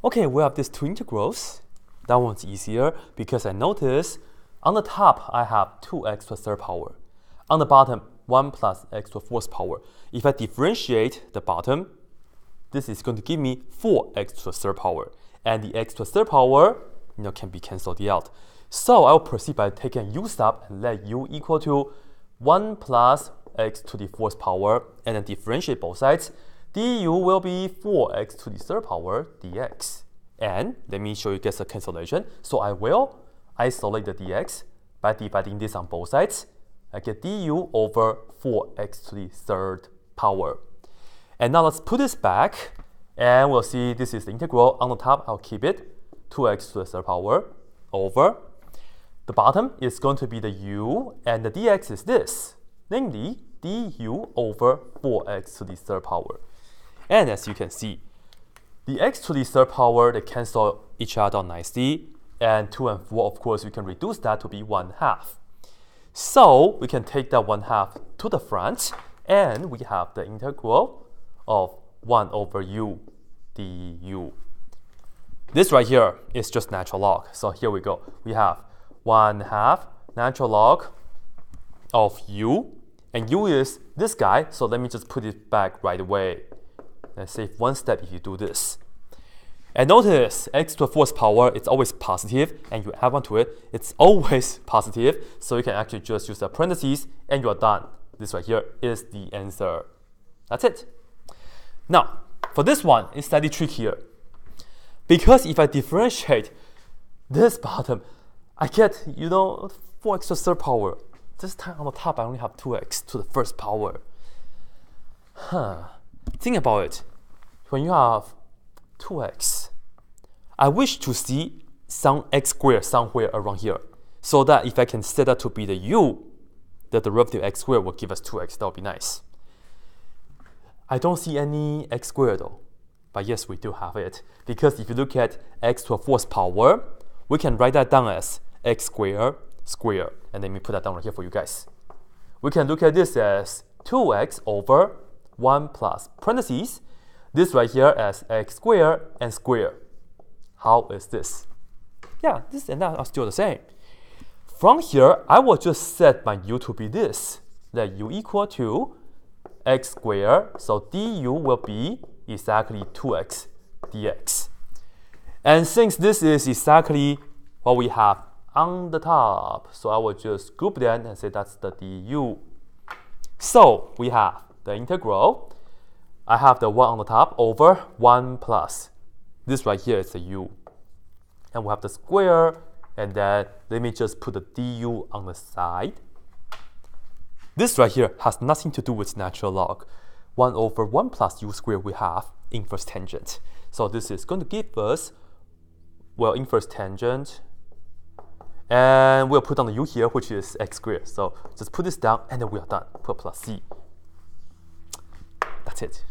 Okay, we have these two integrals. That one's easier because I notice on the top I have 2x to the third power. On the bottom, 1 plus x to the fourth power. If I differentiate the bottom, this is going to give me 4x to the third power. And the x to the third power, can be cancelled out. So I'll proceed by taking u sub and let u equal to 1 plus x to the fourth power, and then differentiate both sides. Du will be 4x to the third power dx. And let me show you guys a cancellation. So I will isolate the dx by dividing this on both sides. I get du over 4x to the third power. And now let's put this back, and we'll see this is the integral. On the top, I'll keep it 2x to the third power over. The bottom is going to be the u, and the dx is this, namely du over 4x to the third power. And as you can see, the x to the third power, they cancel each other out nicely. And 2 and 4, of course, we can reduce that to be 1/2. So we can take that 1/2 to the front, and we have the integral of 1 over u du. This right here is just natural log. So here we go. We have 1/2 natural log of u, and u is this guy. So let me just put it back right away. And save one step if you do this. And notice x to the fourth power, it's always positive, and you add 1 to it, it's always positive. So you can actually just use the parentheses and you're done. This right here is the answer. That's it. Now, for this one, it's slightly trickier. Because if I differentiate this bottom, I get, 4x to the third power. This time on the top, I only have 2x to the first power. Think about it. When you have 2x, I wish to see some x squared somewhere around here, so that if I can set that to be the u, the derivative x squared will give us 2x. That would be nice. I don't see any x squared though, but yes, we do have it. Because if you look at x to the fourth power, we can write that down as x squared squared. And let me put that down right here for you guys. We can look at this as 2x over 1 plus parentheses, this right here as x squared and squared. How is this? Yeah, this and that are still the same. From here, I will just set my u to be this. Let u equal to x squared, so du will be exactly 2x dx. And since this is exactly what we have on the top, so I will just group them and say that's the du. So we have the integral, I have the 1 on the top over 1 plus. This right here is the u. And we have the square, and then let me just put the du on the side. This right here has nothing to do with natural log. 1 over 1 plus u squared, we have inverse tangent. So this is going to give us, inverse tangent. And we'll put on the u here, which is x squared. So just put this down, and then we are done. Put plus c. That's it.